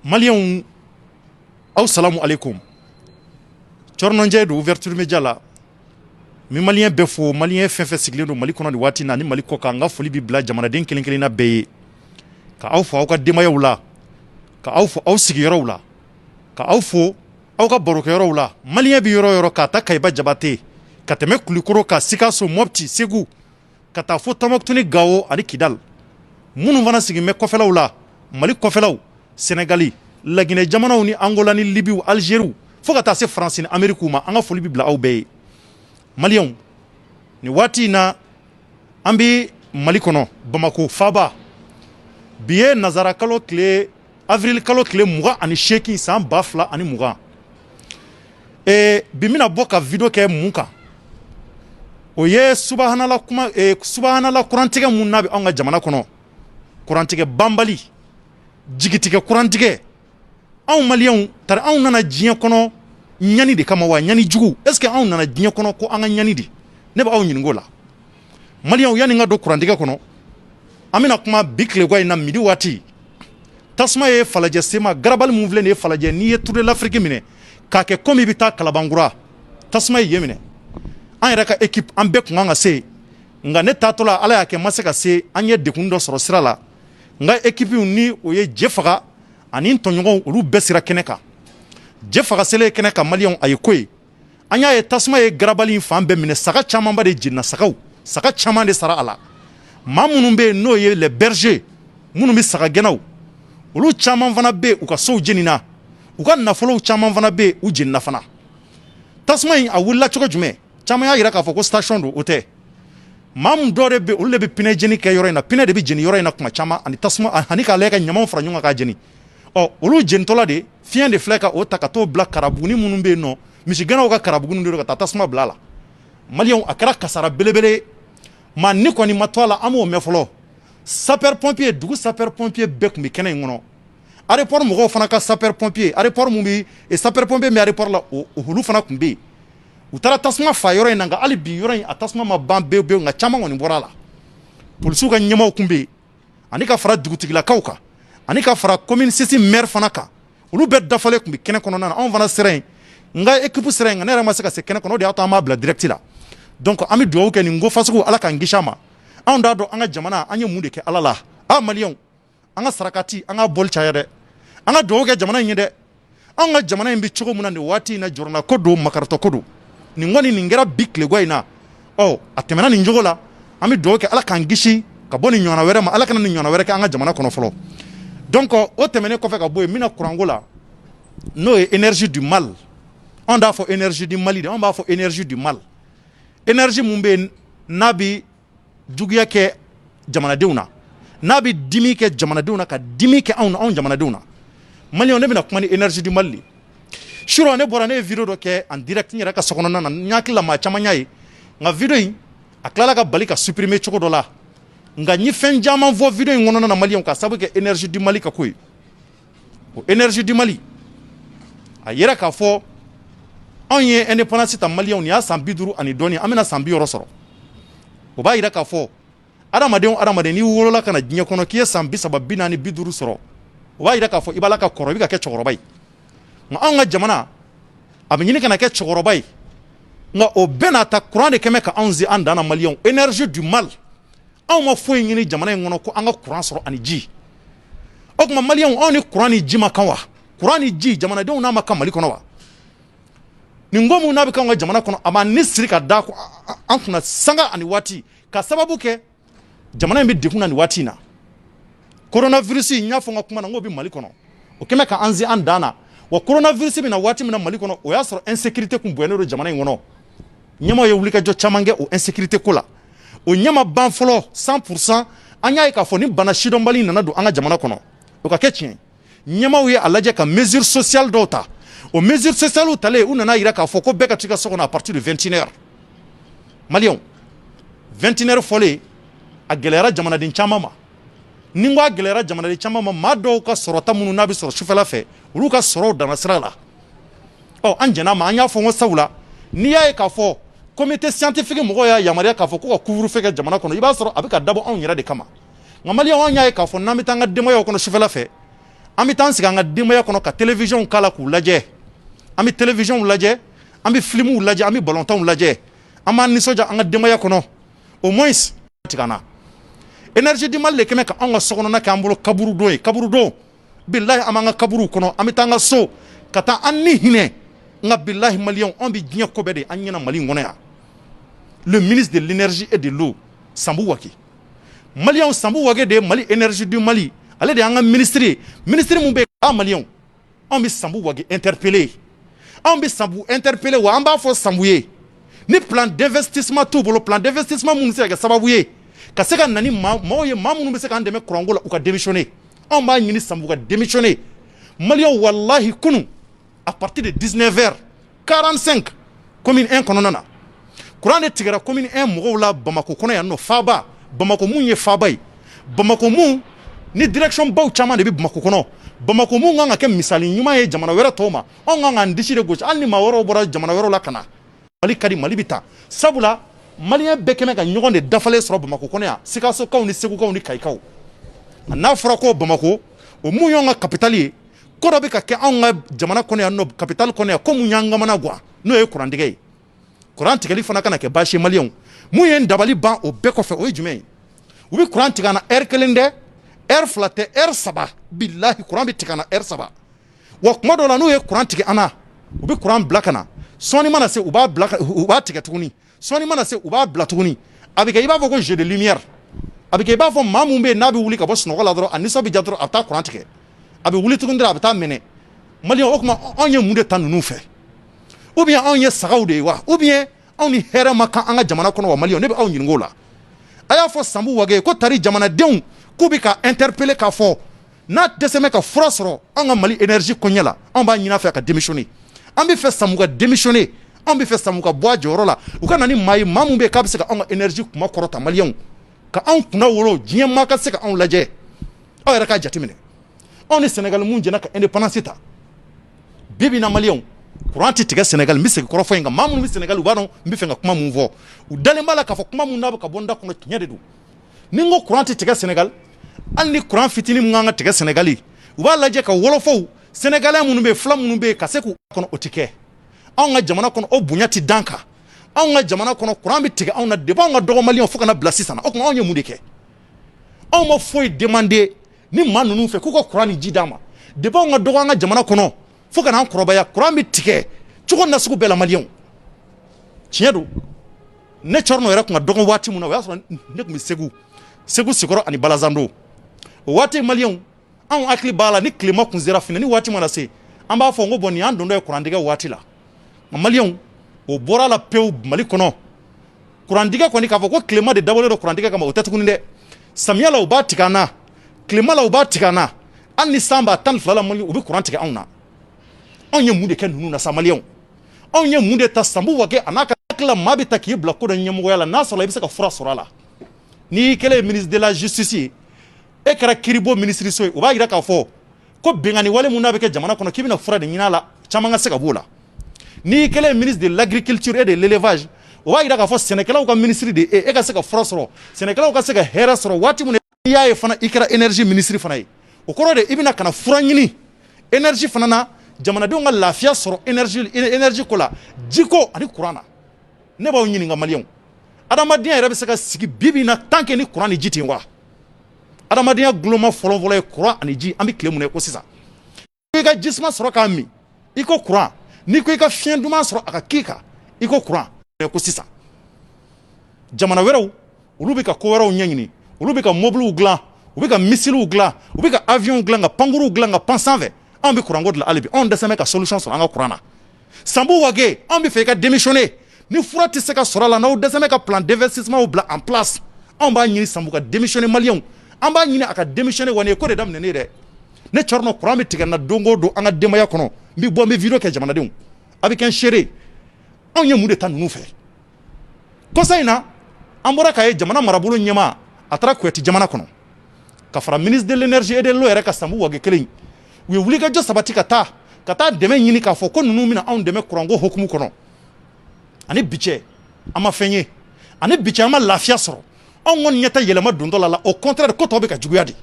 Maliens, assalamu alaikum. Chornonje de ouverture média la. Mi malien befo, malien fenfe sigle do mali kono di wati na ni mali ko ka nga foli bi bla jamana den kelen kelen na beye. Ka aw fo aw ka demaya wula. Ka aw fo aw sigi yoro wula. Ka aw fo aw ka boroke yoro wula. Malien bi yoro ka ta kayba jabate. Ka teme kulikoro ka sikaso mopti segu. Ka ta fo tomoktuni gawo ani kidal. Munu vana sigi me kofela wula. Mali kofelaw Sénégali, la Guinée jamana ni Angola ni Libye ou Algérie. Faut que ta se France ni Amérique ou ma anga foli bi bla aw beye. Maliens ni wati na ambi Mali kono Bamako Faba biye nazara kalo kle avril kalo kle muga ani sheki san bafla ani muga bimina boka video ke munka oye subhanallah kuma subhanallah kurantige munnabi anga jamana kono kurantige bambali jigitike kurantige aw Maliens tar aw nana jinya kono nyani de kama wa nyani jugu est ce que aw nana jinya kono ko anga nyani di ne ba aw nyingola Maliens yani nga do kurandige kono amina kuma bikle goy na midi wati tasma ye falaje sema garabal muvle ne falaje ni tour l'Afrique mine ka ke komi bita kalabangura tasma ye mine an yɛrɛ ka équipe an bɛɛ kun kan ka se nga ne taatɔla ala y'a kɛ ma se ka se an ye dekun dɔ sɔrɔ sira la nga équipe ni o ye je faga ani tɔɲɔgɔnw olu bɛɛ sira kɛnɛ kan je faga sele kɛnɛ kan Maliens a ye ko ye an y'a ye tasuma ye garabali fan bɛɛ minɛ saga camanba de jenina saga caman de sara a la maa minnu bɛ yen n'o ye les bergers minnu bɛ saga gɛnnaw olu caman fana bɛ u ka sow jenina u ka nafolow caman fana bɛ u jenina fana tasuma in a wulila cogo jumɛn caman y'a yira k'a fɔ ko station don o tɛ maa min dɔ de bɛ olu de bɛ pinɛ jeni kɛ yɔrɔ in na pinɛ de bɛ jeni yɔrɔ in na kuma caman ani tasuma ani k'a lajɛ ka ɲamanw fara ɲɔgɔn kan k'a jeni olu jenitɔla de fiɲɛ de filɛ ka o ta ka t'o bila karabuguni minnu bɛ yen nɔ misigɛnnaw ka karabuguni de ka taa tasuma bila a la Maliens a kɛra kasara belebele maa ni kɔni ma to a la an b'o mɛn fɔlɔ sapeur pompier dugu sapeur pompier bɛɛ tun bɛ kɛnɛ in kɔnɔ aéroport mɔgɔw fana ka sapeur pompier aéroport mun bɛ sapeur pompier bɛ aéroport la olu fana tun bɛ yen u taara tasuma fa yɔrɔ in na nka hali bi yɔrɔ in a tasuma ma ban pewu pewu nka caman kɔni bɔra a la polisiw ka ɲɛmaaw tun bɛ yen ani ka fara dugutigilakaw kan ani ka fara commune sisi maire fana kan olu bɛɛ dafalen tun bɛ kɛnɛ kɔnɔna na anw fana sera yen nka équipe sera yen nka ne yɛrɛ ma se ka se kɛnɛ kɔnɔ o de y'a to an b'a bila direct la donc an bɛ dugawu kɛ nin ko fasugu ala k'an kisi a ma anw t'a dɔn an ka jamana an ye mun de kɛ ala la Maliens an ka sarakati an ka bɔli caya dɛ an ka dugawu kɛ jamana in ye dɛ an ka jamana in bɛ cogo min na nin waati in na jɔrɔna ko don makaritɔ ko don nin kɔni nin kɛra bi tilegɔ in na a tɛmɛna nin cogo la an bɛ dugawu kɛ ala k'an kisi ka bɔ nin ɲɔgɔnna wɛrɛ ma ala kana nin ɲɔgɔnna wɛrɛ kɛ an ka jamana kɔnɔ fɔlɔ donc o tɛmɛnen kɔfɛ ka bɔ yen n bɛna kuranko la n'o ye énergie du mal anw t'a fɔ énergie du Mali dɛ anw b'a fɔ énergie du mal énergie mun bɛ yen n'a bɛ juguya kɛ jamanadenw na n'a bɛ dimi kɛ jamanadenw na ka dimi kɛ anw jamanadenw na Maliens ne bɛna kuma ni énergie du mal de sura ne bɔra ne ye video dɔ kɛ en direct n yɛrɛ ka sokɔnɔna na n hakili la maa caman y'a ye nka video in a tilala ka bali ka supprimer cogo dɔ la nka n ye fɛn caman fɔ video in kɔnɔna na Maliens ka sababu kɛ énergie du Mali ka ko ye o énergie du Mali a yɛrɛ k'a fɔ anw ye indépendance ta Maliens nin y'a san 50 ani dɔɔni an bɛna san 60 sɔrɔ o b'a yira k'a fɔ adamaden n'i wolola ka na diɲɛ kɔnɔ k'i ye san 30 40 50 sɔrɔ o b'a yira k'a fɔ i b'a la ka kɔrɔ i bɛ ka kɛ cɛkɔrɔba ye nka anw ka jamana a bɛ ɲini ka na kɛ cɛkɔrɔba ye nka o bɛɛ n'a ta courant de kɛmɛ ka anw se an dan na Maliens énergie du mal anw ma foyi ɲini jamana in kɔnɔ ko an ka courant sɔrɔ ani ji o tuma Maliens anw ni courant ni ji ma kan wa courant ni ji jamanadenw n'a ma kan Mali kɔnɔ wa nin ko mun n'a bɛ k'anw ka jamana kɔnɔ a b'a ni siri ka da an kunna sanga ani waati ka sababu kɛ jamana in bɛ degun na nin waati in na coronavirus n y'a fɔ n ka kuma na n ko bɛ Mali kɔnɔ o kɛmɛ ka an se an dan na wa coronavirus bɛ na waati min na Mali kɔnɔ o y'a sɔrɔ insécurité kun bonyalen don jamana in kɔnɔ ɲɛmaaw ye wulikajɔ caman kɛ o insécurité ko la o ɲɛma ban fɔlɔ 100% an y'a ye k'a fɔ ni bana sidɔnbali nana don an ka jamana kɔnɔ o ka kɛ tiɲɛ ɲɛmaaw ye a lajɛ ka mesure sociale dɔw ta o mesure sociale talen u nana yira k'a fɔ ko bɛɛ ka t'i ka so kɔnɔ à partir de 21h Maliens 21h fɔlen a gɛlɛyara jamanaden caman ma ni n ko a gɛlɛyara jamanaden caman ma maa dɔw ka sɔrɔta minnu n'a bɛ sɔrɔ sufɛla fɛ olu ka sɔrɔw danna sira la an jɛn'a ma an y'a fɔ n ko sabula n'i y'a ye k'a fɔ comité scientifique mɔgɔw y'a yamaruya k'a fɔ ko ka couvre-feu kɛ jamana kɔnɔ i b'a sɔrɔ a bɛ ka dabɔ anw yɛrɛ de kama nka Maliens anw y'a ye k'a fɔ n'an bɛ taa an ka denbayaw kɔnɔ sufɛla fɛ an bɛ taa sigi an ka denbaya kɔnɔ ka télévision kala k'u lajɛ an bɛ télévision lajɛ an bɛ filmw lajɛ an bɛ ballontanw lajɛ an b'an nisɔndiya an ka denbaya kɔnɔ au moins tigɛ an na énergie di Mali de kɛmɛ ka an ka sokɔnɔna k'an bolo kaburu don ye kaburu don billahi an b'an ka kaburuw kɔnɔ an bɛ taa an ka so ka taa an ni hinɛ nka billahi maliyɛnw an bɛ diɲɛ ko bɛɛ de an ɲɛna Mali in kɔnɔ yan le ministre de l'énergie et de l'eau Sambou Waké maliyɛnw Sambou Waké de ye Mali énergie du Mali ale de y'an ka ministre ye ministre mun bɛ ka maliyɛnw an bɛ Sambou Waké interpellé an bɛ Sambou interpellé wa an b'a fɔ Sambou ye ni plan d'investissement t'u bolo plan d'investissement mun bɛ se ka kɛ sababu ye ka se ka na ni maaw ye maa minnu bɛ se k'an dɛmɛ kuranko la u ka démissionner anw b'a ɲini Sambou ka démissionner maliyɛnw wallahi kunu à partir de 19h45 commune 1 kɔnɔna na kuran de tigɛra commune 1 mɔgɔw la Bamako kɔnɔ yan nɔ Faba Bamako mun ye Faba ye Bamako mun ni direction baw caman de bɛ Bamako kɔnɔ Bamako mun kan ka kɛ misali ɲuman ye jamana wɛrɛ tɔw ma anw kan k'an disi de gosi hali ni maa wɛrɛw bɔra jamana wɛrɛw la ka na Mali ka di Mali bɛ taa sabula maliyɛn bɛɛ kɛmɛ ka ɲɔgɔn de dafalen sɔrɔ Bamako kɔnɔ yan Sikasokaw ni Segukaw ni Kayikaw n'a fɔra ko Bamako o mun y'an ka capitale ye ko dɔ bɛ ka kɛ anw ka jamana kɔnɔ yan nɔ capitale kɔnɔ yan ko mun y'an kamana guwan n'o ye kuran tigɛ ye kuran tigɛli fana kana kɛ baasi ye maliyɛnw mun ye dabali ban o bɛɛ kɔfɛ o ye jumɛn ye u bɛ kuran tigɛ an na heure kelen dɛ heure fila tɛ heure saba billahi kuran bɛ tigɛ an na heure saba wa kuma dɔw la n'u ye kuran tigɛ an na u bɛ kuran bila ka na sɔnni mana se u b'a tigɛ tuguni sɔnni mana se u b'a bila tuguni a bɛ kɛ i b'a fɔ ko jeu de lumière a bɛ kɛ i b'a fɔ maa mun bɛ yen n'a bɛ wuli ka bɔ sunɔgɔ la dɔrɔn a nisɔn bɛ ja dɔrɔn a bɛ taa kuran tigɛ a bɛ wuli tuguni dɔrɔn a bɛ taa minɛ maliyɛnw o tuma anw ye mun de ta ninnu fɛ ou bien anw ye sagaw de ye wa ou bien anw ni hɛrɛ ma kan an ka jamana kɔnɔ wa maliyɛnw ne bɛ aw ɲininka o la a y'a fɔ Sambou Waké ko tari jamanadenw k'u bɛ ka interpeller k'a fɔ n'a dɛsɛ bɛ ka fura sɔrɔ an ka Mali énergie koɲɛ la anw b'a ɲini a fɛ a ka démissionner an bɛ fɛ Sambou ka démissionner an bɛ fɛ Sambou ka bɔ a jɔyɔrɔ la u ka na ni maa ye maa mun bɛ yen k'a bɛ se ka anw ka énergie kuma kɔrɔta maliyɛnw ka anw kunna wolo diɲɛ maa ka se ka anw lajɛ aw yɛrɛ k'a jateminɛ anw ni Sénégal mun jɛna ka indépendance ta bi bi in na maliyɛnw kuran tɛ tigɛ Sénégal n bɛ segin kɔrɔfɔ in kan maa minnu bɛ Sénégal u b'a dɔn n bɛ fɛ ka kuma mun fɔ u dalen b'a la k'a fɔ kuma mun n'a bɛ ka bɔ n da kɔnɔ tiɲɛ de don ni n ko kuran tɛ tigɛ Sénégal hali ni kuran fitinin mun kan ka tigɛ Sénégal u b'a lajɛ ka wɔlɔfɔw Sénégalais minnu bɛ yen fila minnu bɛ yen ka se k'u kɔnɔ o tɛ kɛ anw ka jamana kɔnɔ o bonya tɛ dan kan anw ka jamana kɔnɔ kuran bɛ tigɛ anw na depuis anw ka dɔgɔ maliyɛnw fo ka na bila sisan o tuma anw ye mun de kɛ anw ma foyi demander ni maa ninnu fɛ k'u ka kuran ni ji d'an ma depuis anw ka dɔgɔ an ka jamana kɔnɔ fo ka n'an kɔrɔbaya kuran bɛ tigɛ cogo nasugu bɛɛ la maliyɛnw tiɲɛ don ne Cɔrɔnɔ yɛrɛ tun ka dɔgɔ waati min na o y'a sɔrɔ ne tun bɛ Segu Sikɔrɔ ani Balazan o waati maliyɛnw anw hakili b'a la ni tilema kun sera finɛ ni waati mana se an b'a fɔ n ko bon nin y'an don dɔ ye kuran tigɛ waati la nka maliyɛnw o bɔra la pewu Mali kɔnɔ kuran tigɛ kɔni k'a fɔ ko tilema de dabɔlen don kuran tigɛ kama o tɛ tuguni dɛ samiya la u b'a tigɛ an na tilema la u b'a tigɛ an na hali ni san b'a 12 la Mali u bɛ kuran tigɛ anw na anw ye mun de kɛ ninnu na sa maliyɛnw anw ye mun de ta Sambou Waké a n'a ka hakili la maa bɛ ta k'i bila ko dɔ ɲɛmɔgɔya la n'a sɔrɔ i bɛ se ka fura sɔrɔ a la n'i kɛlen ministre de la justice ye e kɛra kiiribɔ ministre so ye o b'a jira k'a fɔ ko bɛnkanni wale mun n'a bɛ kɛ jamana kɔnɔ k'i bɛna fura de ɲini a la caman ka se ka b'o la n'i kɛlen ministre de l'agriculture et de l'élevage o b'a jira k'a fɔ sɛnɛkɛlaw ka ministre de e ka se ka fura sɔrɔ sɛnɛkɛlaw ka se ka hɛrɛ sɔrɔ waati min n'i y'a ye fana i kɛra énergie ministre fana ye o kɔrɔ de i bɛna ka na fura ɲini énergie fana na jamanadenw ka lafiya sɔrɔ énergie ko la jiko ani kuran na ne b'aw ɲininka maliyɛnw adamadenya yɛrɛ bɛ se ka sigi bi bi in na tant que ni kuran ni ji tɛ yen wa adamadenya guloma fɔlɔ-fɔlɔ ye kuran ani ji an bɛ tile mun na i ko sisan i ka jisuma sɔrɔ k'a min i ko kuran n'i ko i ka fiɲɛ duman sɔrɔ a ka k'i kan i ko kuran i ko sisan jamana wɛrɛw olu bɛ ka ko wɛrɛw ɲɛɲini olu bɛ ka mobiliw dilan u bɛ ka misiliw dilan u bɛ ka avion dilan ka pankuruw dilan ka pan sanfɛ anw bɛ kuranko dilan hali bi anw dɛsɛ bɛ ka solution sɔrɔ an ka kuran na Sambou Waké anw bɛ fɛ i ka démissionner ni fura tɛ se ka sɔrɔ a la n'aw dɛsɛ bɛ ka plan d'investissement bila en place anw b'a ɲini Sambou ka démissionner maliyɛnw an b'a ɲini a ka démissionner wa nin ye ko de daminɛ ne ye dɛ ne Cɔrɔnɔ kuran bɛ tigɛ na don o don an ka denbaya kɔnɔ n bɛ bɔ n bɛ video kɛ jamanadenw a bɛ kɛ n seere anw ye mun de ta ninnu fɛ kɔsa in na an bɔra k'a ye jamana marabolo ɲɛmaa a taara Kuyatɛ jamana kɔnɔ ka fara ministre de l'énergie et de l'eau yɛrɛ ka Sambou Waké kelen u ye wulikajɔ sabati ka taa dɛmɛ ɲini k'a fɔ ko ninnu bɛna anw dɛmɛ kuranko hukumu kɔnɔ ani bi cɛ an ma fɛn ye ani bi cɛ an ma lafiya sɔrɔ anw kɔni ɲɛ tɛ yɛlɛma dontɔ la au contraire ko tɔw bɛ ka juguya de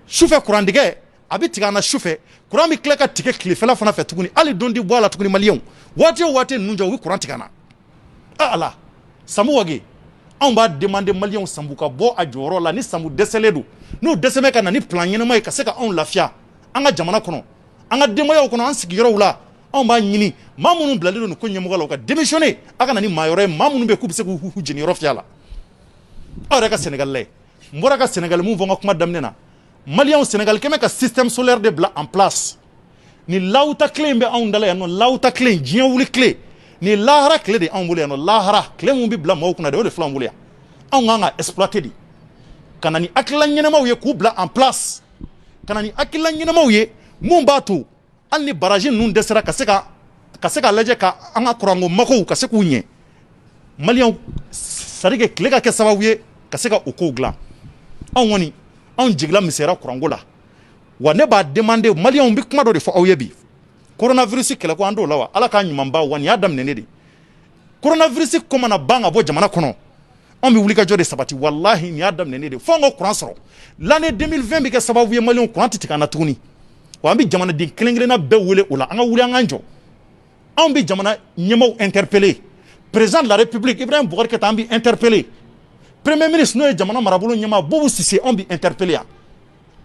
sufɛ kurantigɛ a bɛ tigɛ an na sufɛ courant bɛ tila ka tigɛ tilefɛla fana fɛ tuguni hali don di bɔ a la tuguni maliyɛnw waati o waati ninnu jɔ u bɛ courant tigɛ an na ala Sambou Wage anw b'a demander maliyɛnw Sambou ka bɔ a jɔyɔrɔ la ni Sambou dɛsɛlen don n'u dɛsɛ bɛ ka na ni plan ɲɛnama ye ka se ka anw lafiya an ka jamana kɔnɔ an ka denbayaw kɔnɔ an sigiyɔrɔw la anw b'a ɲini maa minnu bilalen don nin ko ɲɛmɔgɔ la u ka démissionner a ka na ni maa wɛrɛ ye maa minnu bɛ k'u bɛ se k'u jeniyɔrɔ fiyɛ a la aw yɛrɛ ka Sénégal lajɛ n bɔra ka Sénégal mun fɔ n ka kuma daminɛ na maliyɛnw Sénégal kɛmɛ ka système solaire de bila en place ni lawuta tile in bɛ anw dala yan nɔ lawuta tile in diɲɛ wuli tile ni lahara tile de anw bolo yan nɔ lahara tile mun bɛ bila maaw kunna de o de filɛ anw bolo yan anw kan ka exploiter de ka na ni hakilila ɲɛnamaw ye k'u bila en place ka na ni hakilila ɲɛnamaw ye mun b'a to hali ni baraji ninnu dɛsɛra ka se ka lajɛ ka an ka kuranko makow ka se k'u ɲɛ maliyɛnw c'est à dire que tile ka kɛ sababu ye ka se ka o kow dilan anw kɔni anw jigila misɛra kuranko la wa ne b'a demander maliyɛnw bɛ kuma dɔ de fɔ aw ye bi coronavirus kɛlɛ ko an t'o la wa ala k'a ɲuman ban wa nin y'a daminɛ de coronavirus ko mana ban ka bɔ jamana kɔnɔ anw bɛ wulikajɔ de sabati walahi nin y'a daminɛ de fo an ka kuran sɔrɔ l'année 2020 bɛ kɛ sababu ye maliyɛnw kuran tɛ tigɛ an na tuguni wa an bɛ jamanaden kelen-kelenna bɛɛ wele o la an ka wuli an k'an jɔ anw bɛ jamana ɲɛmaaw interpeller président de la république Ibrahim Boubacar Keïta an bɛ interpeller premier ministre n'o ye jamana marabolo ɲɛmaa Boubou Cissé anw bɛ interpeller yan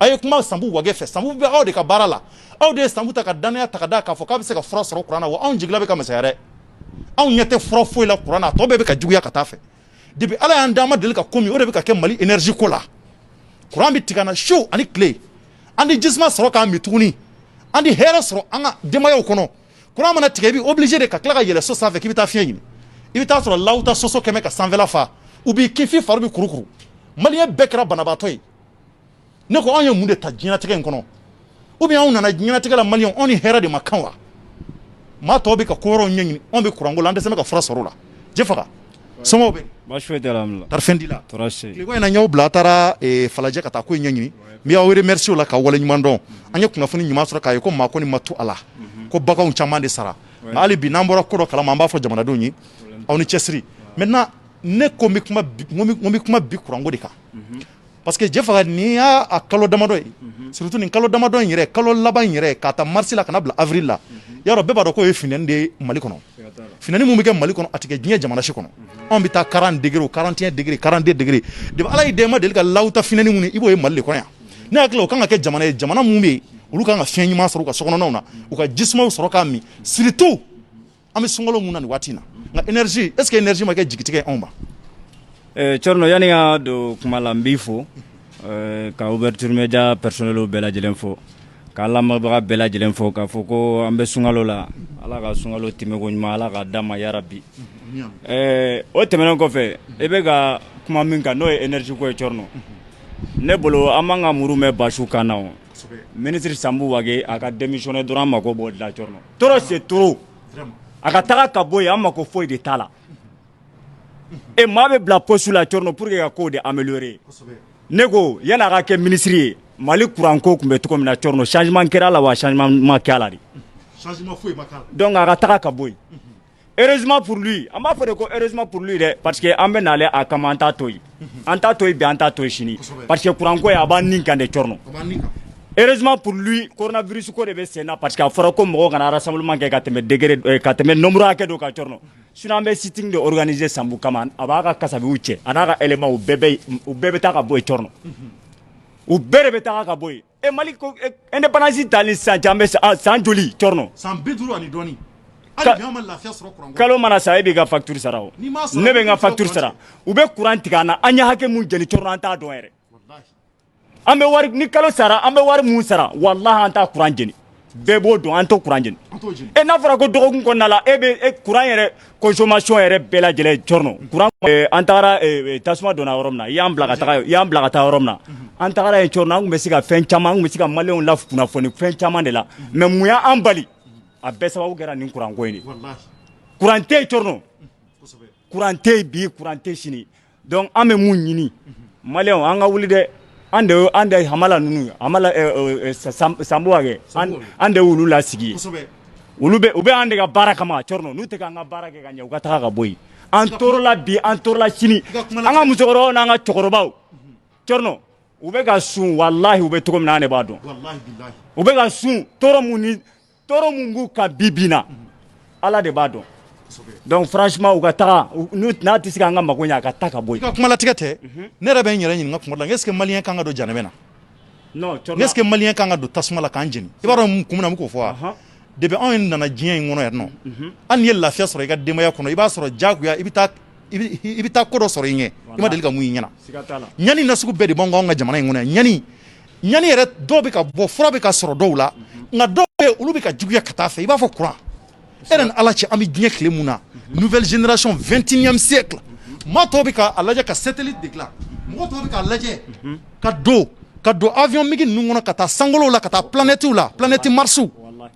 a ye kuma Sambou Wage fɛ Sambou bɛ aw de ka baara la aw de ye Sambou ta ka danaya ta ka da k'a fɔ k'a bɛ se ka fura sɔrɔ kuran na wa anw jigila bɛ ka misɛnya dɛ anw ɲɛ tɛ fura foyi la kuran na a tɔ bɛɛ bɛ ka juguya ka taa fɛ depuis ala y'an d'an ma deli ka ko min o de bɛ ka kɛ Mali énergie ko la kuran bɛ tigɛ an na su ani tile an di jisuma sɔrɔ k'an min tuguni an di hɛrɛ sɔrɔ an ka denbayaw kɔnɔ kuran mana tigɛ i bɛ obligé de ka tila ka yɛlɛ so sanfɛ k'i bɛ taa fiɲɛ ɲini i bɛ taa sɔrɔ lawuta soso kɛmɛ ka sanfɛla fa u b'i kin f'i fari bɛ kurukuru maliyɛn bɛɛ kɛra banabaatɔ ye ne ko anw ye mun de ta diɲɛlatigɛ in kɔnɔ ou bien anw nana diɲɛlatigɛ la maliyɛnw anw ni hɛrɛ de ma kan wa maa tɔw bɛ ka ko wɛrɛw ɲɛɲini anw bɛ kuranko la an dɛsɛ bɛ ka fura sɔrɔ o la Jefaga somɔgɔw bɛ baasi foyi tɛ alhamdulilayi taara fɛn di la tɔɔrɔ si tile ko in na n y'aw bila a taara falajɛ ka taa ko in ɲɛɲini n bɛ aw remercier o la k'aw waleɲuman dɔn an ye kunnafoni ɲuman sɔrɔ k'a ye ko maa ko nin ma to a la ko baganw caman de sara hali bi n'an bɔra ko dɔ kalama an b'a fɔ jamanadenw ye aw ni cɛsiri maintenant ne ko n bɛ kuma bi kuranko de kan parce que Jefaga n'i y'a kalo damadɔ ye surtout nin kalo damadɔ in yɛrɛ kalo laban in yɛrɛ k'a ta mars la ka na bila avril la yarɔ bɛɛ b'a dɔn k'o ye finɛni de ye Mali kɔnɔ finɛni mun bɛ kɛ Mali kɔnɔ a tɛ kɛ diɲɛ jamana si kɔnɔ anw bɛ taa 40 degré 41 degré 42 degré depuis ala y'i den ma deli ka lawuta finɛni mun ye i b'o ye Mali de kɔnɔ yan ne hakili la o kan ka kɛ jamana ye jamana mun bɛ yen olu kan ka fiɲɛ ɲuman sɔrɔ u ka sokɔnɔnaw na u ka jisumaw sɔrɔ k'a min surtout an bɛ sunkalo mun na nin waati in na nka énergie est ce que énergie ma kɛ jigitigɛ ye anw ma Thierno yani ka don kuma la n b'i fo ka ouverture media personnel bɛɛ lajɛlen fo k'a lamɛnbaga bɛɛ lajɛlen fo k'a fɔ ko an bɛ sunkalo la ala ka sunkalo tɛmɛko ɲuman ala ka d'an ma yarabi o tɛmɛnen kɔfɛ i bɛ ka kuma min kan n'o ye énergie ko ye Thierno ne bolo an man ka muru mɛn basiw kan na o ministre Sambou Wage a ka démissionner dɔrɔn an mako b'o de la Thierno trop c'est trop a ka taga ka bɔ yen an mako foyi de t'a la et maa bɛ bila poste la Thierno pour que ka kow de améliorer ne ko yani a ka kɛ ministre ye Mali kuranko tun bɛ cogo min na Thierno changement kɛra la wa changement ma kɛ a la de changement foyi ma k'a la donc a ka taga ka bɔ yen heureusement pour lui an b'a fɔ de ko heureusement pour lui dɛ parce que an bɛ n'ale a kama an t'a to yen an t'a to yen bi an t'a to yen sini parce que kuranko ye a b'an nin kan de Thierno heureusement pour lui coronavirus ko de bɛ sen na parce que a fɔra ko mɔgɔw kana rassemblement kɛ ka tɛmɛ degré ka tɛmɛ nombre hakɛ dɔ kan Thierno sinon an bɛ sitting de organiser Sambou kama a b'a ka kasabiw cɛ a n'a ka élément u bɛɛ bɛ taa ka bɔ yen Thierno u bɛɛ de bɛ taa ka bɔ yen et Mali ko indépendance tali sisan cɛ an bɛ san joli Thierno san 50 ani dɔɔni hali bi an ma lafiya sɔrɔ kuranko kalo mana sa e b'i ka facture sara o ne bɛ n ka facture sara u bɛ kuran tigɛ an na an ye hakɛ mun jɛni Thierno an t'a dɔn yɛrɛ an bɛ wari ni kalo sara an bɛ wari mun sara walahi an t'a kuran jɛni bɛɛ b'o dɔn an t'o kuran jɛni e n'a fɔra ko dɔgɔkun kɔnɔna la e bɛ kuran yɛrɛ consommation yɛrɛ bɛɛ lajɛlen Thierno kuran an tagara tasuma donna yɔrɔ min na i y'an bila ka taa yɔrɔ min na an tagara yen Thierno an tun bɛ se ka fɛn caman an tun bɛ se ka maliyɛnw la kunnafoni fɛn caman de la mais mun y'an bali a bɛɛ sababu kɛra nin kuranko in de kuran tɛ yen Thierno kuran tɛ yen bi kuran tɛ sini donc an bɛ mun ɲini maliyɛnw an ka wuli dɛ an de hamala ninnu hamala Sambou Wage an de olu lasigi ye olu u bɛ an de ka baara kama Thierno n'u tɛ k'an ka baara kɛ ka ɲɛ u ka taga ka bɔ yen an tɔɔrɔ la bi an tɔɔrɔ la sini an ka musokɔrɔbaw n'an ka cɛkɔrɔbaw Thierno u bɛ ka sun wallahi u bɛ cogo min na an de b'a dɔn u bɛ ka sun tɔɔrɔ mun b'u kan bi bi in na Ala de b'a dɔn donc franchement u ka taga n'a tɛ se k'an ka mago ɲɛ a ka taa ka bɔ yen. I ka kuma latigɛ tɛ ne yɛrɛ bɛ n yɛrɛ ɲininka kuma la est ce que maliyɛn kan ka don janɛmɛ na non est ce que maliyɛn kan ka don tasuma la k'an jeni i b'a dɔn kun min na n bɛ k'o fɔ wa depuis anw ye nana diɲɛ in kɔnɔ yan nɔ hali n'i ye lafiya sɔrɔ i ka denbaya kɔnɔ i b'a sɔrɔ diyagoya i bɛ taa ko dɔ sɔrɔ i ɲɛ i ma deli ka mun y'i ɲɛna ɲani nasugu bɛɛ de b'anw ka jamana in kɔnɔ yan ɲani yɛrɛ dɔw bɛ ka bɔ fura bɛ ka sɔrɔ dɔw la nka dɔw bɛ yen olu bɛ ka juguya ka taa fɛ i b'a fɔ courant e yɛrɛ ni Ala cɛ an bɛ diɲɛ tile mun na nouvelle génération 21e siècle maa tɔw bɛ k'a lajɛ ka satellite de dilan mɔgɔ tɔw bɛ k'a lajɛ ka don avion migi ninnu kɔnɔ ka taa sankolow la ka taa planètes la planète Mars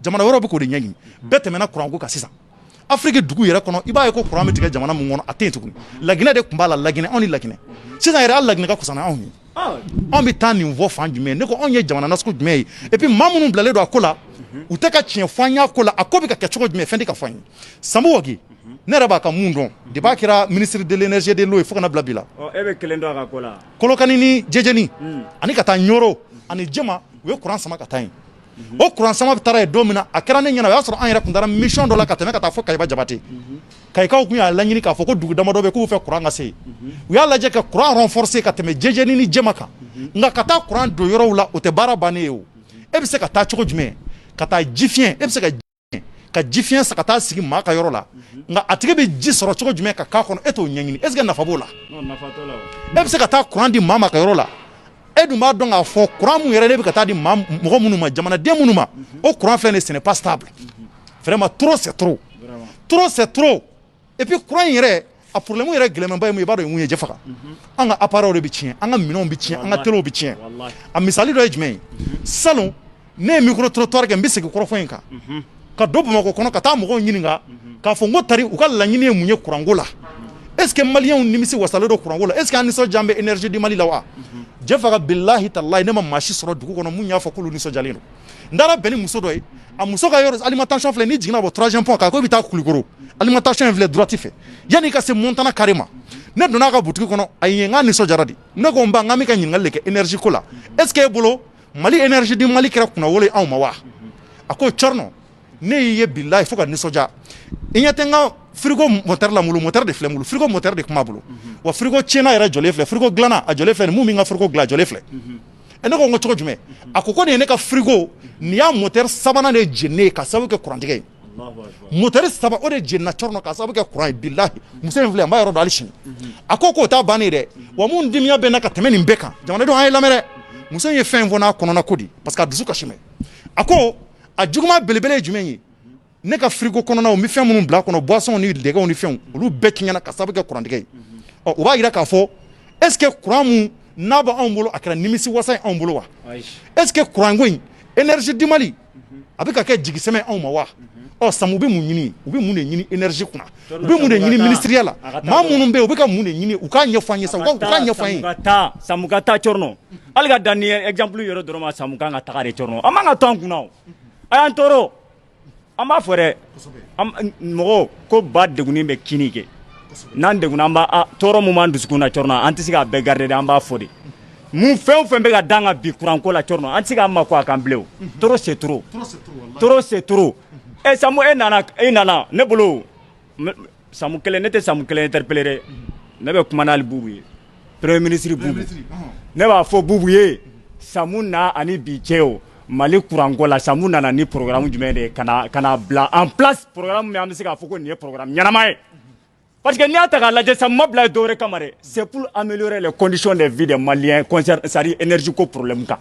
jamana wɛrɛw bɛ k'o de ɲɛɲini bɛɛ tɛmɛna courant ko kan sisan Afrique dugu yɛrɛ kɔnɔ i b'a ye ko courant bɛ tigɛ jamana mun kɔnɔ a tɛ yen tuguni Laginɛ de tun b'a la Laginɛ anw ni Laginɛ sisan yɛrɛ hali Laginɛ ka kusa n'anw ye anw bɛ taa nin fɔ fan jumɛn ne ko anw ye jamana nasugu jumɛn ye et puis maa minnu bilalen don a ko la u tɛ ka tiɲɛ fɔ an y'a ko la a ko bɛ ka kɛ cogo jumɛn fɛn tɛ ka fɔ an ye Sambo Wagi ne yɛrɛ b'a ka mun dɔn depuis a kɛra ministre de l'énergie et de l'eau ye fo ka na bila bi la e bɛ kelen dɔn a ka ko la Kolokani ni Jejeni ani ka taa Ɲoro ani Jɛma u ye courant sama ka taa yen o courant sama bɛ taara yen don min na a kɛra ne ɲɛna o y'a sɔrɔ an yɛrɛ tun taara mission dɔ la ka tɛmɛ ka taa fɔ Kayiba Jabate Kayikaw tun y'a laɲini k'a fɔ ko dugu damadɔ bɛ k'u fɛ courant ka se yen u y'a lajɛ ka courant renforcer ka tɛmɛ Jejeni ni Jɛma kan nka ka taa courant don yɔrɔw la o tɛ baara bannen ye o e bɛ se ka taa cogo jumɛn ka taa ji fiɲɛ e bɛ se ka ji fiɲɛ san ka taa sigi maa ka yɔrɔ la nka a tigi bɛ ji sɔrɔ cogo jumɛn ka k'a kɔnɔ e t'o ɲɛɲini est ce que nafa b'o la e bɛ se ka taa courant di maa ma ka yɔrɔ la e dun b'a dɔn k'a fɔ courant mun yɛrɛ de bɛ ka taa di mɔgɔ minnu ma jamanaden minnu ma o courant filɛ nin ye ce n'est pas stable vraiment trop c'est trop trop c'est trop et puis courant in yɛrɛ a problème yɛrɛ gɛlɛnmanba ye mun ye i b'a dɔn mun ye jɛ faga an ka appareil de bɛ tiɲɛ an ka minɛnw bɛ tiɲɛ an ka telew bɛ tiɲɛ a misali dɔ ye jumɛn ye salon ne ye micro trottoir kɛ n bɛ segin kɔrɔfɔ in kan ka don Bamakɔ kɔnɔ ka taa mɔgɔw ɲininka k'a fɔ n ko tari u ka laɲini ye mun ye courant ko la est ce que maliyɛnw nimisi wasalen don courant ko la est ce que an nisɔndiya bɛ énergie di Mali la wa jɛ faga bilahi talahi ne ma maa si sɔrɔ dugu kɔnɔ mun y'a fɔ k'olu nisɔndiyalen don n taara bɛn ni muso dɔ ye a muso ka yɔrɔ alimentation filɛ n'i jiginna bɔ 3e pont kan ko i bɛ taa Kulikoro alimentation in filɛ droite fɛ yanni i ka se Montana carré ma ne donna a ka boutique kɔnɔ a ye n k'a nisɔndiyara de ne ko n ba n k'an bɛ ka ɲininkali de kɛ énergie ko la est ce que e bolo Mali énergie di Mali kɛra kunnawolo ye anw ma wa a ko Thierno ne y'i ye bilahi fo ka nisɔndiya i ɲɛ tɛ n ka frigo moteur la n bolo moteur de filɛ n bolo frigo moteur de tun b'a bolo wa frigo tiɲɛna yɛrɛ jɔlen filɛ frigo dilanna a jɔlen filɛ nin mun bɛ n ka frigo dilan a jɔlen filɛ ne ko n ko cogo jumɛn a ko nin ye ne ka frigo nin y'a moteur sabanan de jeninen ye ka sababu kɛ courant tigɛ ye moteur saba o de jenina Thierno ka sababu kɛ courant ye bilahi muso in filɛ n b'a yɔrɔ dɔn hali sini a ko k'o t'a bannen dɛ wa mun dimiya bɛ n na ka tɛmɛ nin bɛɛ kan jamanadenw an ye lamɛn dɛ muso in ye fɛn in fɔ n'a kɔnɔna ko di parce que a dusu kasi mɛ a ko a juguman belebele ye jumɛn ye ne ka frigo kɔnɔnaw n bɛ fɛn minnu bila a kɔnɔ boissons ni dɛgɛw ni fɛnw olu bɛɛ tiɲɛna ka sababu kɛ courant tigɛ ye o b'a jira k'a fɔ est ce que courant mun n'a bɛ anw bolo a kɛra nimisi wasa ye anw bolo wa est ce que courant ko in énergie di Mali a bɛ ka kɛ jigisɛmɛ anw ma wa Samu u bɛ mun ɲini u bɛ mun de ɲini énergie kunna u bɛ mun de ɲini ministériel la maa minnu bɛ yen u bɛ ka mun de ɲini u k'a ɲɛfɔ an ye sa u k'a ɲɛfɔ an ye Samu ka taa Thierno hali ka dan ni exemple yɔrɔ dɔrɔn ma Samu kan ka taga de Thierno an man ka to an kunna o a y'an tɔɔrɔ an b'a fɔ dɛ mɔgɔ ko ba degunnen bɛ kini kɛ n'an degunna an b'a tɔɔrɔ mun b'an dusukun na Thierno an tɛ se k'a bɛɛ garder dɛ an b'a fɔ de mun fɛn o fɛn bɛ ka d'an kan bi courant ko la Thierno an tɛ se k'an ma ko a kan bilen o trop c'est trop trop c'est trop Samu e nana ne bolo Samu kelen ne tɛ Samu kelen interpeller dɛ ne bɛ kuma n'ali Bubu ye premier ministre Bubu ne b'a fɔ Bubu ye Samu na ani bi cɛ o Mali courant ko la Samu nana ni programme jumɛn de ye ka na bila en place programme min an bɛ se k'a fɔ ko nin ye programme ɲɛnama ye parce que n'i y'a ta k'a lajɛ Samu ma bila dɔ wɛrɛ kama dɛ c'est pour améliorer les conditions de vie des Maliens c'est-à-dire énergie ko problème kan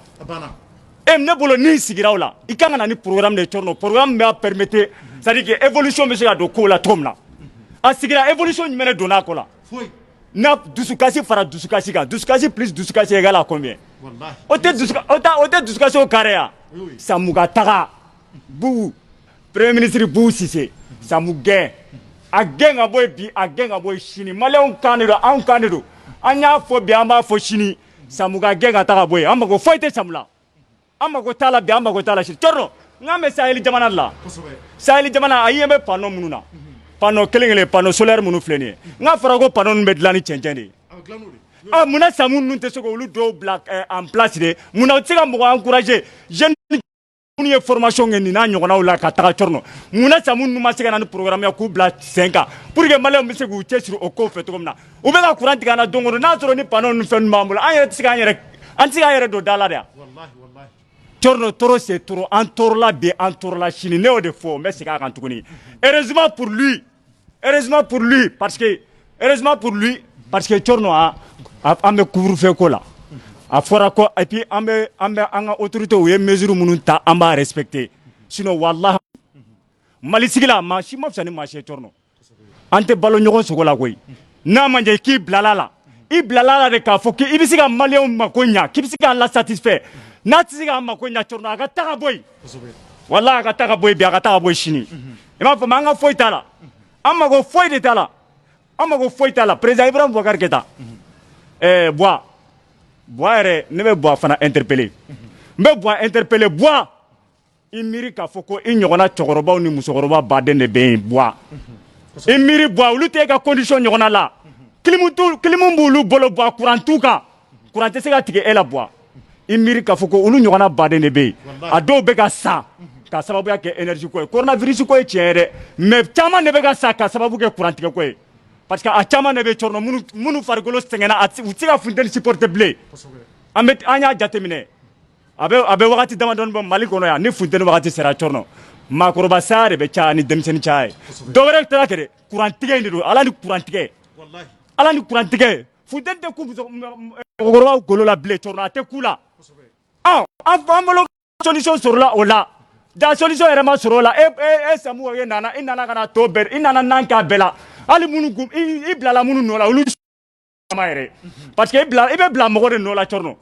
ne bolo n'i sigira o la i kan ka na ni programme de Thierno programme b'a permettre c'est-à-dire que évolution bɛ se ka don ko la cogo min na a sigira évolution jumɛn de donna a ko la n'a dusukasi fara dusukasi kan dusukasi plus dusukasi égale à combien o tɛ dusukasi o carré ya Samu ka taga Bubu premier ministre Bubu Sise Samu gɛn a gɛn ka bɔ yen bi a gɛn ka bɔ yen sini maliyɛnw kan de don anw kan de don an y'a fɔ bi an b'a fɔ sini Samu ka gɛn ka taga bɔ yen an mago foyi tɛ Samu la an mago t'a la bi an mago t'a la sini Thierno n'an bɛ Sahel jamana de la Sahel jamana a ɲɛ bɛ panneau minnu na panneau kelen kelen panneau solaire minnu filɛ nin ye n k'a fɔra ko panneau ninnu bɛ dilan ni cɛncɛn de ye ah muna samu nun te soko olu do black en place de muna tsika mo encourager jeune ni formation ngeni na nyogona la ka taga chorno muna samu nun ma sika na programme ya ku black 5 ans pour que malé mi segu tchesiro o ko feto komna u be ka courant kana dongo na soro ni panon nu fen mamula an yere tsika yere an tsika yere do dala dia wallahi chorno toro c'est trop en torla be en torla chini ne o de fo mais sika kan tukuni heureusement pour lui parce que chorno a me couvre-feu ko la a fora ko et puis ambe anga autorité ou ye mesure munun ta amba respecter sinon wallahi mali sigila ma shi ma fsani ma she chorno ante balo nyogo sogola koy na manje ki blalala i blalala de ka foki i bisiga malien ma ko nya ki bisiga la satisfait na tisiga ma ko nya chorno aga taga boy wallahi aga taga boy bi aga taga boy shini ima fa manga foi tala amma go foi de tala président Ibrahim Boubacar Keita bois yɛrɛ ne bɛ bois fana interpeller n bɛ bois interpeller bois i miiri k'a fɔ ko i ɲɔgɔnna cɛkɔrɔbaw ni musokɔrɔba baden de bɛ yen bois i miiri bois olu tɛ e ka condition ɲɔgɔnna la kilimu b'olu bolo bois courant t'u kan courant tɛ se ka tigɛ e la bois i miiri k'a fɔ ko olu ɲɔgɔnna baden de bɛ yen a dɔw bɛ ka sa ka sababuya kɛ énergie ko ye coronavirus ko ye tiɲɛ ye dɛ mais caman de bɛ ka sa ka sababu kɛ courant tigɛ ko ye parce que a caman de bɛ cɔrɔnɔ minnu farikolo sɛgɛnna u tɛ se ka funteni supporter bilen an y'a jateminɛ a bɛ wagati damadɔni bɔ mali kɔnɔ yan ni funteni wagati sera cɔrɔnɔ maakɔrɔba saya de bɛ caya ni denmisɛnnin caya ye dɔ wɛrɛ tɛ kɛ dɛ courant tigɛ in de don ala ni courant tigɛ funteni tɛ ku mɔgɔkɔrɔbaw golo la bilen cɔrɔnɔ a tɛ ku la an bolo solution sɔrɔla o la da solution yɛrɛ ma sɔrɔ o la e samu ye nana i nana ka na to bɛɛ i nana nan k'a bɛɛ la hali minnu i bilala minnu nɔ la olu ma yɛrɛ parce que i bɛ bila mɔgɔ de nɔ la cɔrɔnɔ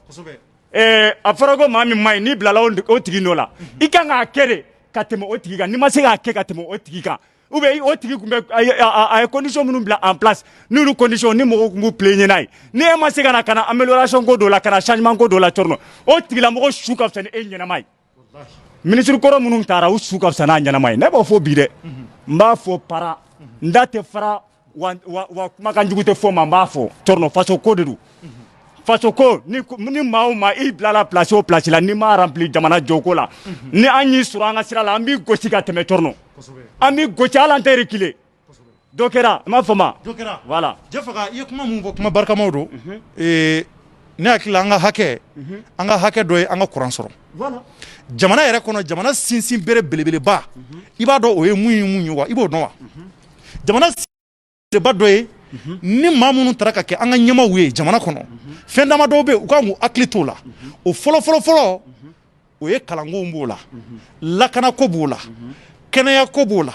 a fɔra ko maa min ma ɲi n'i bilala o tigi nɔ la i kan k'a kɛ de ka tɛmɛ o tigi kan n'i ma se k'a kɛ ka tɛmɛ o tigi kan ou bien o tigi tun bɛ a ye condition minnu bila en place n'olu condition ni mɔgɔw tun b'u plaigner n'a ye ni e ma se ka na amélioration ko dɔ la ka na changement ko dɔ la cɔrɔnɔ o tigilamɔgɔ su ka fisa ni e ɲɛnama ye ministre kɔrɔ minnu taara u su ka fisa n'a ɲɛnama ye ne b'o fɔ bi dɛ n b'a fɔ para n da tɛ fara wa kumakan jugu tɛ fɔ ma n b'a fɔ cɔrɔnɔ faso ko de don faso ko ni maa o maa i bilala place o place la n'i ma rempli jamana jɔko la ni an y'i sɔrɔ an ka sira la an b'i gosi ka tɛmɛ cɔrɔnɔ an b'i gosi hali an tɛ reculer dɔ kɛra n m'a fɔ ma voilà Jafaga i ye kuma mun fɔ kuma barikamaw don ne hakili la an ka hakɛ dɔ ye an ka courant sɔrɔ jamana yɛrɛ kɔnɔ jamana sinsin bere belebeleba i b'a dɔn o ye mun ye wa i b'o dɔn wa jamana sinsinba dɔ ye ni maa minnu taara ka kɛ an ka ɲɛmaw ye jamana kɔnɔ fɛn dama dɔw bɛ yen u kan k'u hakili t'o la o fɔlɔ o ye kalanko b'o la lakanako b'o la kɛnɛyako b'o la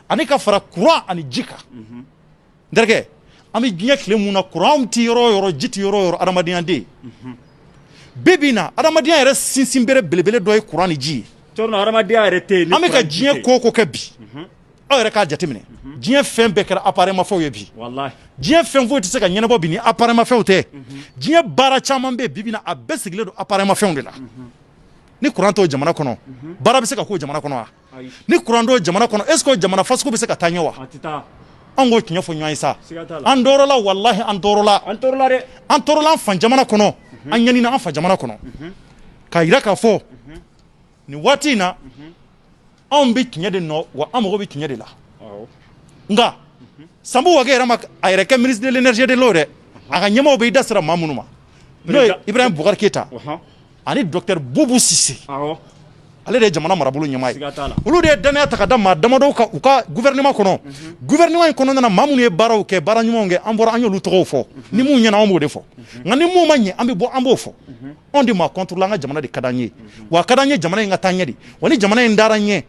ani ka fara courant ani ji kan n terikɛ an bɛ diɲɛ tile mun na courant tɛ yɔrɔ o yɔrɔ ji tɛ yɔrɔ o yɔrɔ adamadenya tɛ yen bi bi in na adamadenya yɛrɛ sinsin bere belebele dɔ ye courant ni ji ye cɔrɔnɔ adamadenya yɛrɛ tɛ yen an bɛ ka diɲɛ ko o ko kɛ bi aw yɛrɛ k'a jateminɛ diɲɛ fɛn bɛɛ kɛra appareil mafɛnw ye bi diɲɛ fɛn foyi tɛ se ka ɲɛnabɔ bi ni appareil mafɛnw tɛ diɲɛ baara caman bɛ yen bi bi in na a bɛɛ sigilen don appareil mafɛnw de la ni courant t'o jamana kɔnɔ baara bɛ se ka k'o jamana kɔnɔ wa ni courant t'o jamana kɔnɔ est ce que o jamana fasugu bɛ se ka taa ɲɛ wa an k'o tiɲɛ fɔ ɲɔgɔn ye sa an tɔɔrɔla walahi an tɔɔrɔla dɛ an tɔɔrɔla an fan jamana kɔnɔ an ɲanina an fa jamana kɔnɔ k'a yira k'a fɔ nin waati in na anw bɛ tiɲɛ de nɔ wa an mago bɛ tiɲɛ de la nka Sambu Wakɛ yɛrɛ ma a yɛrɛ kɛ ministre de l'énergie de l'eau dɛ a ka ɲɛmaaw bɛ i da sera maa minnu ma n'o ye Ibrahim Boubacar Keita ani docteur Boubou Cissé ale de ye jamana marabolo ɲɛmaa ye olu de ye danaya ta ka da maa damadɔw kan u ka gouvernement kɔnɔ gouvernement in kɔnɔna na maa minnu ye baaraw kɛ baara ɲumanw kɛ an bɔra an y'olu tɔgɔw fɔ ni mun ɲɛna an b'o de fɔ nka ni mun ma ɲɛ an bɛ bɔ an b'o fɔ anw de maa contrôler an ka jamana de ka d'an ye wa a ka d'an ye jamana in ka taa ɲɛ de wa ni jamana in dara ɲɛ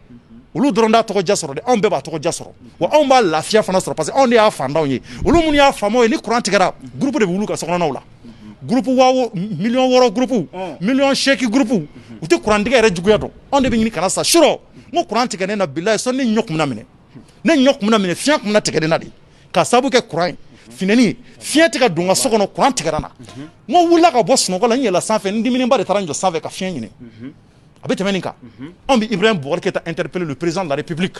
olu dɔrɔn t'a tɔgɔ ja sɔrɔ dɛ anw bɛɛ b'a tɔgɔ ja sɔrɔ wa anw b'a lafiya fana sɔrɔ parce que anw de y'a fantanw ye olu minnu y'a faamaw ye ni courant tigɛra groupe de bɛ wuli ka sokɔnɔnaw la groupe million 6 groupe million 8 groupe u tɛ courant tigɛ yɛrɛ juguya dɔn anw de bɛ ɲini kana sa surɔ n ko courant tigɛ ne na bilahi sɔn ne ɲɔ kun bɛna minɛ fiɲɛ kun bɛna tigɛ ne na de ka sababu kɛ courant ye finɛni fiɲɛ tɛ ka don n ka so kɔnɔ courant tigɛra n na n ko wulila ka bɔ sunɔgɔ la n yɛlɛla sanfɛ n diminenba de taara n jɔ sanfɛ ka fiɲɛ ɲini a bɛ tɛmɛ nin kan anw bɛ Ibrahim Boubacar Keita interpeller le président de la République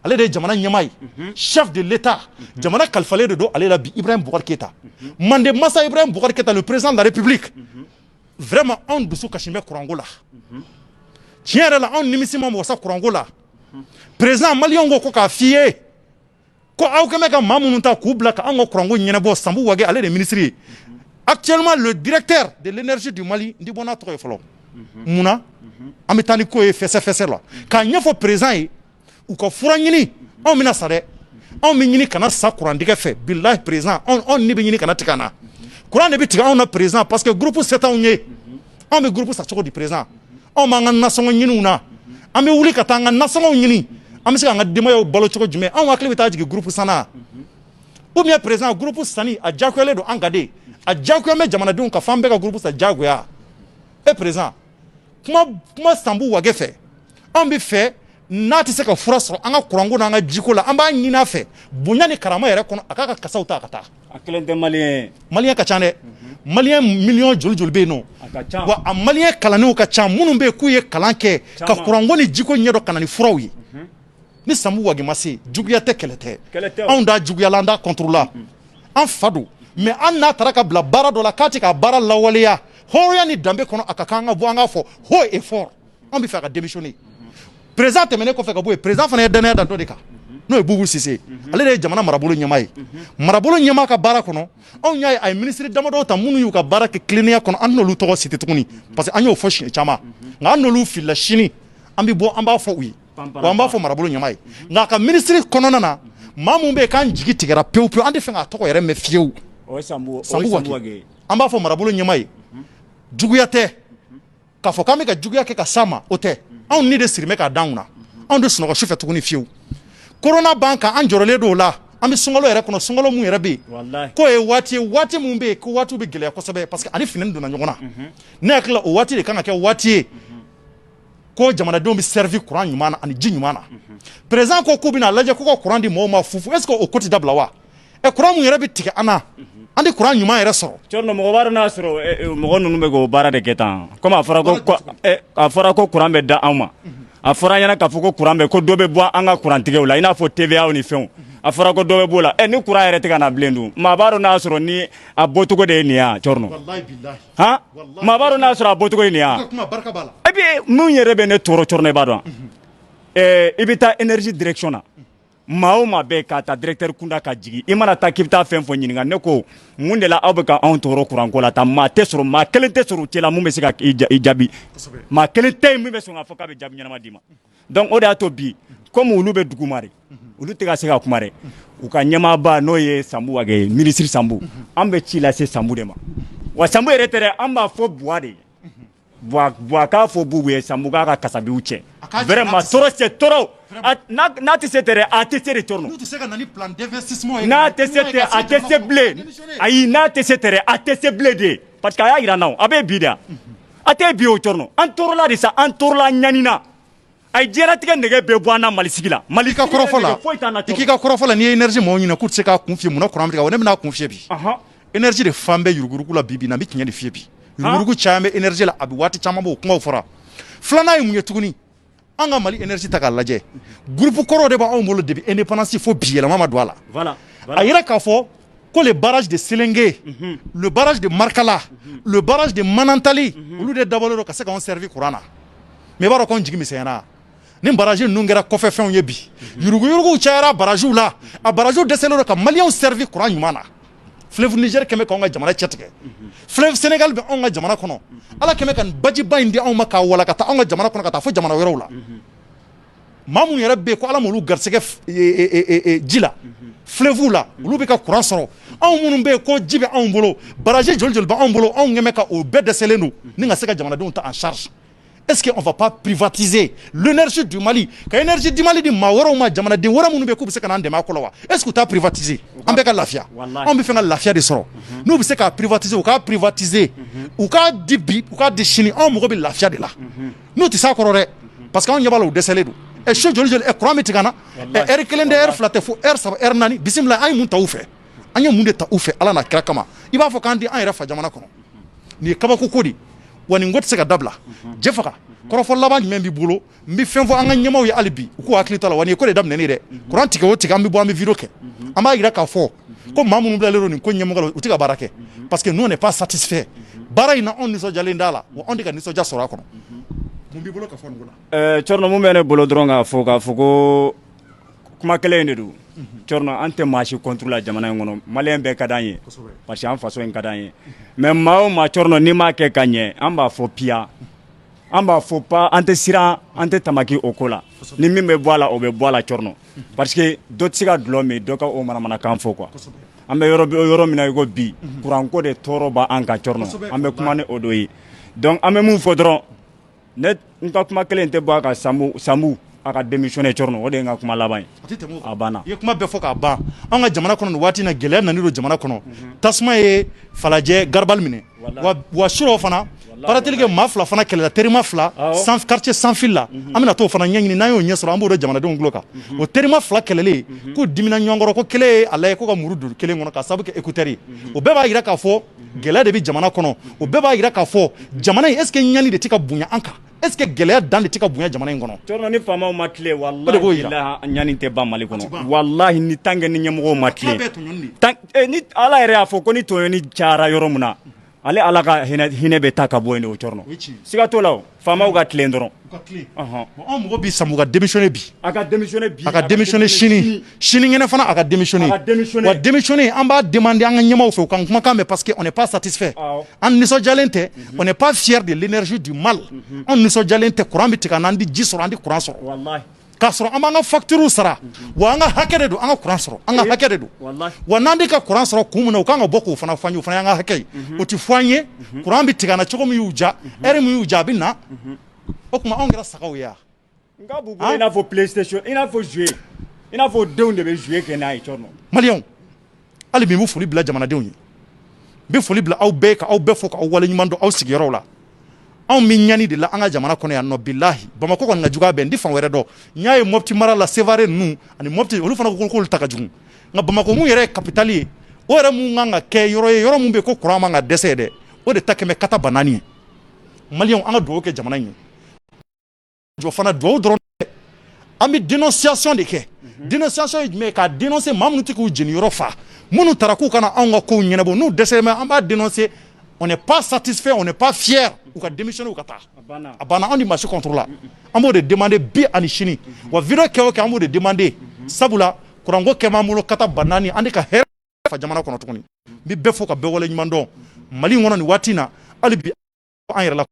ale de jamana ɲɛmaa chef de l'état jamana kalifalen de don ale la bi Ibrahim Boubacar Keïta mande masa Ibrahim Boubacar Keïta le président de la République vraiment anw dusu kasi bɛ kuranko la tiɲɛ yɛrɛ la anw nimisi ma wasa kuranko la président maliyɛnw ko k'a f'i ye ko aw kɛmɛ ka maa minnu ta k'u bila ka anw ka kuranko ɲɛnabɔ Sambou Wage ale de ministre ye actuellement le directeur de l'énergie du Mali ndi bɔ n'a tɔgɔ ye fɔlɔ munna an bɛ taa ni ko ye fɛsɛfɛsɛ la k'a ɲɛfɔ président ye u ka fura ɲini anw bɛna sa dɛ anw bɛ ɲini kana sa kurantigɛ fɛ bilahi président anw ne bɛ ɲini kana tigɛ an na kuran de bɛ tigɛ anw na président parce que groupe se t'anw ye anw bɛ groupe sa cogo di président anw b'an ka nasɔngɔ ɲiniw na an bɛ wuli ka taa an ka nasɔngɔw ɲini an bɛ se k'an ka denbayaw balo cogo jumɛn anw hakili bɛ taa jigin groupe sanna ou bien président groupe sanni a diyagoyalen don an ka de a diyagoya bɛ jamanadenw ka f'an bɛɛ ka groupe sa diyagoya e président kuma Sambou Wage fɛ anw bɛ fɛ n'a tɛ se ka fura sɔrɔ an ka kuranko n'an ka jiko la an b'a ɲini a fɛ bonya ni karama yɛrɛ kɔnɔ a k'a ka kasaw ta ka taa a kelen tɛ maliyɛn maliyɛn ka ca dɛ maliyɛn miliyɔn joli joli bɛ yen nɔ wa a maliyɛn kalannenw ka ca minnu bɛ yen k'u ye kalan kɛ ka kuranko ni jiko ɲɛdɔn ka na ni furaw ye ni Sambou Wage ma se juguya tɛ kɛlɛ tɛ anw da juguyala an da contre la an fa don mais an n'a taara ka bila baara dɔ la k'a tɛ ka baara lawaleya hɔrɔnya ni danbe kɔnɔ a ka kan an ka bɔ an k'a fɔ haut et fort an bɛ fɛ ka démissionner président tɛmɛnen kɔfɛ ka bɔ yen président fana ye danaya da dɔ de kan n'o ye Boubou Cissé ale de ye jamana marabolo ɲɛmaa ye marabolo ɲɛmaa ka baara kɔnɔ anw y'a ye a ye ministre damadɔ ta minnu y'u ka baara kɛ tilennenya kɔnɔ an n'olu tɔgɔ cité tuguni parce que an y'o fɔ siɲɛ caman nka an n'olu filila sini an bɛ bɔ an b'a fɔ u ye wa an b'a fɔ marabolo ɲɛmaa ye nka a ka ministre kɔnɔna na maa mun bɛ yen k'an jigi tigɛra pewu pewu an tɛ fɛ k'a tɔgɔ yɛrɛ mɛn fiyewu Sambou Wage an b'a fɔ marabolo ɲɛmaa ye juguya tɛ k'a fɔ k'an bɛ ka juguya kɛ ka s'a ma o tɛ anw ni de sirimɛ k'a d'anw na anw de sunɔgɔ su fɛ tuguni fiyewu corona b'an kan an jɔrɔlen don o la an bɛ sunkalo yɛrɛ kɔnɔ sunkalo mun yɛrɛ bɛ yen k'o ye waati ye waati mun bɛ yen ko waatiw bɛ gɛlɛya kosɛbɛ parce que ani finɛni donna ɲɔgɔn na ne hakili la o waati de kan ka kɛ waati ye ko jamanadenw bɛ servi kuran ɲuman na ani ji ɲuman na président ko k'u bɛna lajɛ ko ka kuran di mɔgɔw ma fufu est ce que o ko tɛ dabila wa kuran mun yɛrɛ bɛ tigɛ an na an tɛ kuran ɲuman yɛrɛ sɔrɔ cɔrɔnɔ mɔgɔ b'a dɔn n'a sɔrɔ mɔgɔ ninnu bɛ k'o baara de kɛ tan comme a fɔra ko kuran bɛ da anw ma a fɔra an ɲɛna k'a fɔ ko kuran bɛ ko dɔ bɛ bɔ an ka kurantigɛw la i n'a fɔ TVA ni fɛnw a fɔra ko dɔ bɛ b'o la ni kuran yɛrɛ tɛ ka na bilen dun maa b'a dɔn n'a sɔrɔ ni a bɔcogo de ye nin ye a cɔrɔnɔ han maa b'a dɔn n'a sɔrɔ a bɔcogo ye nin ye a et puis mun yɛrɛ bɛ ne tɔɔrɔ cɔrɔnɔ i b'a dɔn i bɛ taa énergie direction na maa o maa bɛ k'a ta directeur kunda ka jigin i mana taa k'i bɛ taa fɛn fɔ ɲininka ne ko mun de la aw bɛ ka anw tɔɔrɔ kuranko la tan maa tɛ sɔrɔ maa kelen tɛ sɔrɔ u cɛla mun bɛ se ka i jaabi maa kelen tɛ yen min bɛ sɔn k'a fɔ k'a bɛ jaabi ɲɛnama d'i ma donc o de y'a to bi comme olu bɛ dugu ma de olu tɛ ka se ka kuma dɛ u ka ɲɛmaaba n'o ye Sambou Wage ye ministre Sambou an bɛ ci lase Sambou de ma wa Sambou yɛrɛ tɛ dɛ an b'a fɔ Buwa de ye Buwa k'a fɔ Boubou ye Sambou k'a ka kasabiw cɛ vraiment tɔɔrɔ c'est tɔɔrɔ n'a tɛ se tɛ dɛ a tɛ se de cɔrɔnɔ n'a tɛ se tɛ a tɛ se bilen ayi n'a tɛ se tɛ dɛ a tɛ se bilen de parce que a y'a yira n na a bɛ bi de a tɛ bi o cɔrɔnɔ an tɔɔrɔla de sa an tɔɔrɔla ɲanina a ye diɲɛlatigɛ nɛgɛ bɛɛ bɔ an na Mali sigi la Mali ka kɔrɔfɔ la i k'i ka kɔrɔfɔ la n'i ye énergie mɔgɔw ɲininka k'u tɛ se k'a kun fiyɛ munna kuran bɛ tigɛ wa ne bɛna a kun fiyɛ bi énergie de fan bɛɛ yurugurugu la bi bi in na n bɛ tiɲɛ de fiyɛ bi yurugurugu caman bɛ énergie la a bɛ waati caman b'o kumaw fɔra filanan ye mun ye tuguni an ka Mali énergie ta k'a lajɛ groupe kɔrɔw de b'anw bolo depuis indépendance fo bi yɛlɛma ma don a la a yira k'a fɔ ko le barrage de Selengue le barrage de Markala le barrage de Manantali olu de dabɔlen don ka se k'anw servir kuran na mais i b'a dɔn k'anw jigi misɛnyara ni barrage ninnu kɛra kɔfɛ fɛnw ye bi yurugu-yuruguw cayara barragew la a barragew dɛsɛlen don ka maliyɛnw servir kuran ɲuman na fleuve Niger kɛmɛ k'anw ka jamana cɛtigɛ fleuve Sénégal bɛ anw ka jamana kɔnɔ ala kɛmɛ ka nin bajiba in di anw ma k'a walakata anw ka jamana kɔnɔ ka taa fo jamana wɛrɛw la maa mun yɛrɛ bɛ yen ko ala m'olu garisɛgɛ ji la fleuve la olu bɛ ka kuran sɔrɔ anw minnu bɛ yen ko ji bɛ anw bolo barrage joli joli bɛ anw bolo anw kɛmɛ ka o bɛɛ dɛsɛlen don ni ka se ka jamanadenw ta en charge est-ce qu'on va pas privatiser l'énergie du Mali ka énergie du Mali di maa wɛrɛw ma jamanaden wɛrɛ minnu bɛ yen k'u bɛ se ka n'an dɛmɛ a ko la wa est-ce que u t'a privatiser an bɛ ka lafiya anw bɛ fɛ ka lafiya de sɔrɔ n'u bɛ se k'a privatiser u k'a privatiser u k'a di bi u k'a di sini anw mago bɛ lafiya de la n'u tɛ s'a kɔrɔ dɛ parce que anw ɲɛ b'a la u dɛsɛlen don so joli joli kuran bɛ tigɛ an na heure kelen tɛ heure fila tɛ fo heure saba heure naani bisimila an ye mun ta u fɛ an ye mun de ta u fɛ ala n'a kira kama i b'a fɔ k'an di an yɛrɛ fa jamana kɔnɔ nin ye kabako ko de wa nin ko tɛ se ka dabila jɛ faga kɔrɔfɔ laban jumɛn b'i bolo n bɛ fɛn fɔ an ka ɲɛmaw ye hali bi u k'u hakili to a la wa nin ye ko de daminɛnen dɛ kuran tigɛ o tigɛ an bɛ bɔ an bɛ vidéo kɛ an b'a yira k'a fɔ ko maa minnu bilalen don nin ko ɲɛmɔgɔ la u tɛ ka baara kɛ parce que nous on n'est pas satisfait baara in na anw nisɔndiyalen t'a la wa anw de ka nisɔndiya sɔrɔ a kɔnɔ mun b'i bolo ka fɔ nin ko la. Cɔrɔnɔ mun bɛ ne bolo dɔrɔn k'a fɔ ko kuma kelen in de don Cɔrɔnɔ an tɛ maa si contre la jamana in kɔnɔ maliyɛn bɛɛ ka d'an ye parce que an faso in ka d'an ye mais maa o maa Cɔrɔnɔ n'i m'a kɛ ka ɲɛ an b'a fɔ piya an b'a fɔ pas an tɛ siran an tɛ tamaki o ko la ni min bɛ bɔ a la o bɛ bɔ a la Cɔrɔnɔ parce que dɔ tɛ se ka dulɔ min dɔ ka o manamanakan fɔ quoi an bɛ yɔrɔ min na i ko bi kuranko de tɔɔrɔ b'an kan Cɔrɔnɔ an bɛ kuma ni o do ye donc an bɛ mun fɔ dɔrɔn ne n ka kuma kelen tɛ bɔ a ka Sambu a ka démissionner Cɔrɔnɔ o de ye n ka kuma laban ye a banna i ye kuma bɛɛ fɔ k'a ban an ka jamana kɔnɔ nin waati in na gɛlɛya nani don jamana kɔnɔ tasuma ye falajɛ garibali minɛ wa surɔ fana paratelikɛ maa fila fana kɛlɛla terima fila quartier sans fil la an bɛna t'o fana ɲɛɲini n'an y'o ɲɛ sɔrɔ an b'o dɔn jamanadenw tulo kan o terima fila kɛlɛlen k'u dimina ɲɔgɔn kɔrɔ ko kelen ye a lajɛ ko ka muru don kelen kɔnɔ k'a sababu kɛ écouteur ye o bɛɛ b'a jira k'a fɔ gɛlɛya de bɛ jamana kɔnɔ o bɛɛ b'a jira k'a fɔ jamana in est ce que ɲani de tɛ ka bonya an kan est ce que gɛlɛya dan de tɛ ka bonya jamana in kɔnɔ. Cɔrɔnɔ ni faamaw ma tile walahi ɲani tɛ ban Mali kɔnɔ walahi ni tant que ni ɲɛmɔgɔw ma tile ni Ala yɛrɛ y'a fɔ ko ni tɔɲɔni cayara yɔrɔ min na ale Ala ka hinɛ bɛ taa ka bɔ yen de o Cɔrɔnɔ siga t'o la o faamaw ka tilen dɔrɔn anw mɔgɔ bi Sambu ka démissionner bi a ka démissionner sini ŋɛnɛ fana a ka démissionner wa démissionner an b'a demander an ka ɲɛmaw fɛ u ka kumakan mɛn parce que on n'est pas satisfait an nisɔndiyalen tɛ on n'est pas fier de l'énergie du mal an nisɔndiyalen tɛ courant bɛ tigɛ an na an di ji sɔrɔ an di courant sɔrɔ k'a sɔrɔ an b'an ka facture sara wa an ka hakɛ de don an ka courant sɔrɔ an ka hakɛ de don wa n'an de ka courant sɔrɔ kun min na u kan ka bɔ k'o fana fɔ an ye o fana y'an ka hakɛ ye o tɛ fɔ an ye courant bɛ tigɛ an na cogo min y'u diya heure min y'u diya a bɛ na o tuma anw kɛra sagaw ye wa. n ka b'u bolo i n'a fɔ PlayStation i n'a fɔ jouet i n'a fɔ denw de bɛ jouet kɛ n'a ye Cɔrɔnɔ. Maliyɛnw hali bi n bɛ foli bila jamanadenw ye n bɛ foli bila aw bɛɛ ka aw bɛɛ fo k'aw waleɲuman dɔn aw sigiyɔrɔw la anw bɛ ɲani de la an ka jamana kɔnɔ yan nɔ bilahi Bamakɔ kɔni ka juguya bɛɛ n tɛ fan wɛrɛ dɔn n y'a ye Mopti mara la Sevare ninnu ani Mopti olu fana ko k'olu ta ka jugu nka Bamakɔ mun yɛrɛ ye capitale ye o yɛrɛ mun kan ka kɛ yɔrɔ ye yɔrɔ mun bɛ yen ko courant man ka dɛsɛ dɛ o de ta kɛmɛ kata ba naani ye Maliyɛnw an ka dugawu kɛ jamana in ye jɔ fana dugawu dɔrɔn an bɛ dénonciation de kɛ dénonciation ye jumɛn ye k'a dénoncer maa minnu tɛ k'u jeniyɔrɔ fa minnu taara k'u kana anw ka kow ɲɛnabɔ n'u dɛsɛlen bɛ an b'a dénoncer on n'est pas satisfait on n'est pas fier u ka démissionner u ka taa a banna anw de maa si contre la an b'o de demander bi ani sini wa vidéo kɛ o kɛ an b'o de demander sabula kuranko kɛ b'an bolo kata ba naani an de ka hɛrɛ fa jamana kɔnɔ tuguni n bɛ bɛɛ fo ka bɛɛ waleɲuman dɔn Mali in kɔnɔ nin waati in na hali bi an yɛrɛ la